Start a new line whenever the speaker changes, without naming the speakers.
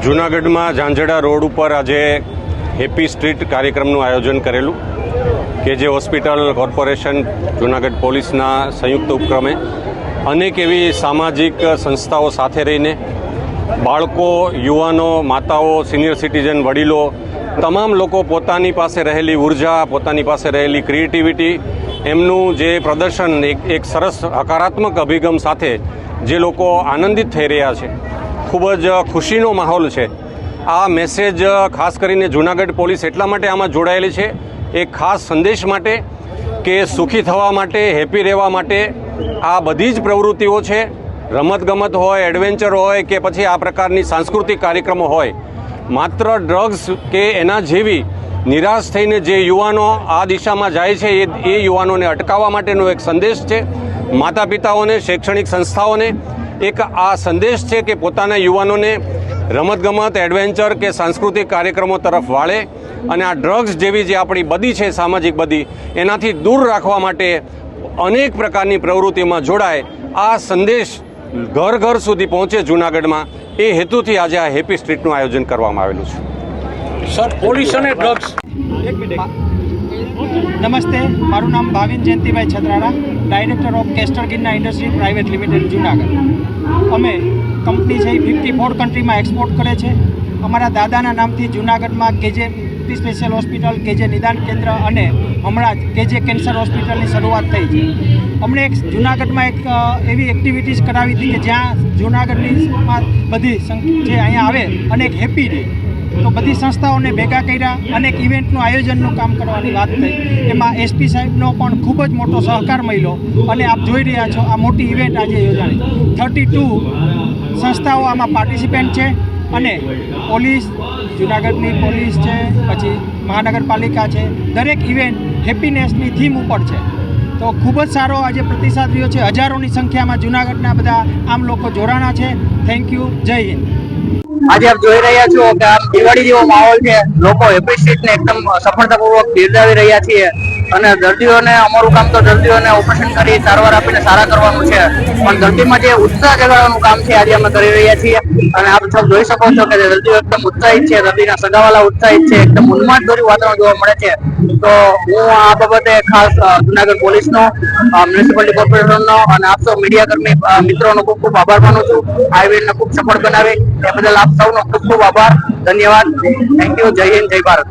જૂનાગઢમાં ઝાંઝડા રોડ ઉપર આજે હેપી સ્ટ્રીટ કાર્યક્રમનું આયોજન કરેલું કે જે હોસ્પિટલ કોર્પોરેશન જૂનાગઢ પોલીસના સંયુક્ત ઉપક્રમે અનેક એવી સામાજિક સંસ્થાઓ સાથે રહીને બાળકો, યુવાનો, માતાઓ, સિનિયર સિટીઝન, વડીલો તમામ લોકો પોતાની પાસે રહેલી ઉર્જા, પોતાની પાસે રહેલી ક્રિએટિવિટી, એમનું જે પ્રદર્શન એક સરસ હકારાત્મક અભિગમ સાથે જે લોકો આનંદિત થઈ રહ્યા છે, ખૂબ જ ખુશીનો માહોલ છે। આ મેસેજ ખાસ કરીને જૂનાગઢ પોલીસ એટલા માટે આમાં જોડાયેલી છે, એક ખાસ સંદેશ માટે કે સુખી થવા માટે, હેપી રહેવા માટે આ બધી જ પ્રવૃત્તિઓ છે। રમતગમત હોય, એડવેન્ચર હોય કે પછી આ પ્રકારની સાંસ્કૃતિક કાર્યક્રમો હોય, માત્ર ડ્રગ્સ કે એના જેવી નિરાશ થઈને જે યુવાનો આ દિશામાં જાય છે એ યુવાનોને અટકાવવા માટેનો એક સંદેશ છે। માતા પિતાઓને, શૈક્ષણિક સંસ્થાઓને એક આ સંદેશ છે કે પોતાના યુવાનોને રમતગમત, એડવેન્ચર કે સાંસ્કૃતિક કાર્યક્રમો તરફ વાળે અને આ ડ્રગ્સ જેવી જે આપણી બદી છે, સામાજિક બદી, એનાથી દૂર રાખવા માટે અનેક પ્રકારની પ્રવૃત્તિમાં જોડાય। આ સંદેશ ઘર ઘર સુધી પહોંચે જૂનાગઢમાં, એ હેતુથી આજે આ હેપી સ્ટ્રીટનું આયોજન કરવામાં આવેલું છે।
સર, પોલીસ અને ડ્રગ્સ।
નમસ્તે, મારું નામ Bhavin Jayantibhai Chhatrada, director of castor Girna industry private limited Junagadh. અમે કંપની છે 54 કન્ટ્રીમાં એક્સપોર્ટ કરે છે। અમારા દાદાના નામથી જૂનાગઢમાં કેજે મલ્ટી સ્પેશિયલ હોસ્પિટલ, કેજે નિદાન કેન્દ્ર અને હમણાં જ કેજે કેન્સર હોસ્પિટલની શરૂઆત થઈ છે। અમને એક જૂનાગઢમાં એક એવી એક્ટિવિટીઝ કરાવી હતી કે જ્યાં જૂનાગઢની બધી જે અહીંયા આવે અને એક હેપી ડે, તો બધી સંસ્થાઓને ભેગા કર્યા અને એક ઇવેન્ટનું આયોજનનું કામ કરવાની વાત થઈ। એમાં એસપી સાહેબનો પણ ખૂબ જ મોટો સહકાર મળ્યો અને આપ જોઈ રહ્યા છો આ મોટી ઇવેન્ટ આજે યોજાણી। 32 સંસ્થાઓ આમાં પાર્ટિસિપેન્ટ છે અને પોલીસ, જૂનાગઢની પોલીસ છે, પછી મહાનગરપાલિકા છે, દરેક ઇવેન્ટ હેપીનેસની થીમ ઉપર છે। તો ખૂબ જ સારો આજે પ્રતિસાદ રહ્યો છે। હજારોની સંખ્યામાં જૂનાગઢના બધા આમ લોકો જોડાણા છે। થેન્ક યુ, જય હિન્દ।
આજે આપ જોઈ રહ્યા છો કે આ દિવાળી જેવો માહોલ છે, લોકો હેપી સ્ટ્રીટને એકદમ સફળતાપૂર્વક બિરદાવી રહ્યા છીએ અને દર્દીઓને, અમારું કામ તો દર્દીઓને ઓપરેશન કરી સારવાર આપીને સારા કરવાનું છે, પણ દર્દીમાં જે ઉત્સાહ જગાડવાનું કામ છે આજે અમે કરી રહ્યા છીએ અને આપ સૌ જોઈ શકો છો કે દર્દીઓ એકદમ ઉત્સાહિત છે, દર્દીના સગાવાલા ઉત્સાહિત છે, એકદમ ઉન્માદભર્યું વાતાવરણ જોવા મળે છે। તો હું આ બાબતે ખાસ જૂનાગઢ પોલીસનો, મ્યુનિસિપાલિટી કોર્પોરેશનનો અને આપ સૌ મીડિયા કર્મી મિત્રોનો ખૂબ ખૂબ આભાર માનું છું। આ ઇવેન્ટને ખૂબ સફળ બનાવી એ બદલ આપ સૌનો ખૂબ ખૂબ આભાર, ધન્યવાદ। થેન્ક યુ, જય હિન્દ, જય ભારત।